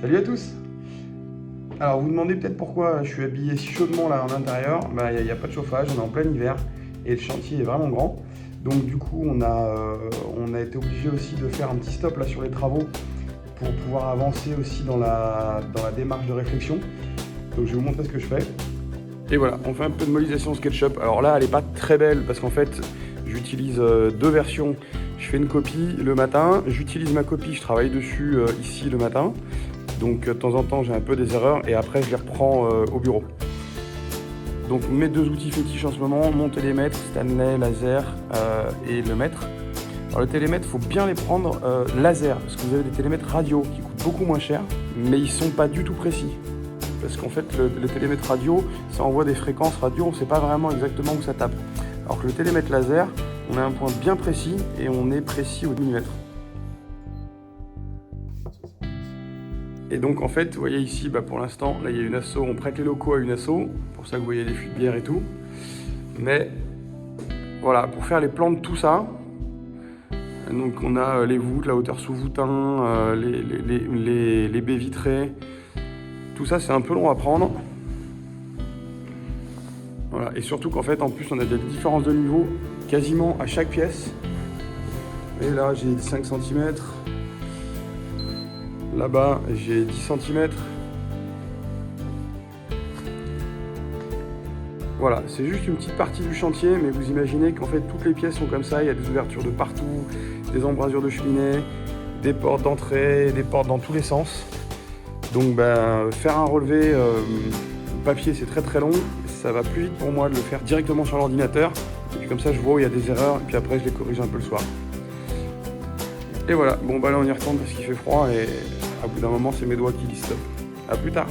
Salut à tous. Alors vous vous demandez peut-être pourquoi je suis habillé si chaudement là en intérieur. Il n'y a pas de chauffage, on est en plein hiver et le chantier est vraiment grand. Donc du coup on a été obligé aussi de faire un petit stop là sur les travaux pour pouvoir avancer aussi dans la démarche de réflexion. Donc je vais vous montrer ce que je fais. Et voilà, on fait un peu de modélisation SketchUp. Alors là elle n'est pas très belle parce qu'en fait j'utilise deux versions. Je fais une copie le matin, j'utilise ma copie, je travaille dessus ici le matin. Donc de temps en temps j'ai un peu des erreurs et après je les reprends au bureau. Donc mes deux outils fétiches en ce moment, mon télémètre Stanley laser et le mètre. Alors le télémètre, il faut bien les prendre laser parce que vous avez des télémètres radio qui coûtent beaucoup moins cher mais ils sont pas du tout précis. Parce qu'en fait le télémètre radio, ça envoie des fréquences radio, on ne sait pas vraiment exactement où ça tape. Alors que le télémètre laser, on a un point bien précis et on est précis au millimètre. Et donc en fait, vous voyez ici, pour l'instant, là il y a une asso, on prête les locaux à une asso, pour ça que vous voyez les fuites de bière et tout. Mais voilà, pour faire les plans de tout ça, donc on a les voûtes, la hauteur sous voûtin, les baies vitrées, tout ça c'est un peu long à prendre. Voilà, et surtout qu'en fait, en plus, on a des différences de niveau quasiment à chaque pièce. Et là, j'ai 5 cm. Là-bas, j'ai 10 cm. Voilà, c'est juste une petite partie du chantier, mais vous imaginez qu'en fait, toutes les pièces sont comme ça. Il y a des ouvertures de partout, des embrasures de cheminée, des portes d'entrée, des portes dans tous les sens. Donc, faire un relevé papier, c'est très très long. Ça va plus vite pour moi de le faire directement sur l'ordinateur. Et puis comme ça, je vois où il y a des erreurs, et puis après, je les corrige un peu le soir. Et voilà, bon là on y retourne parce qu'il fait froid et à bout d'un moment, c'est mes doigts qui disent stop. A plus tard.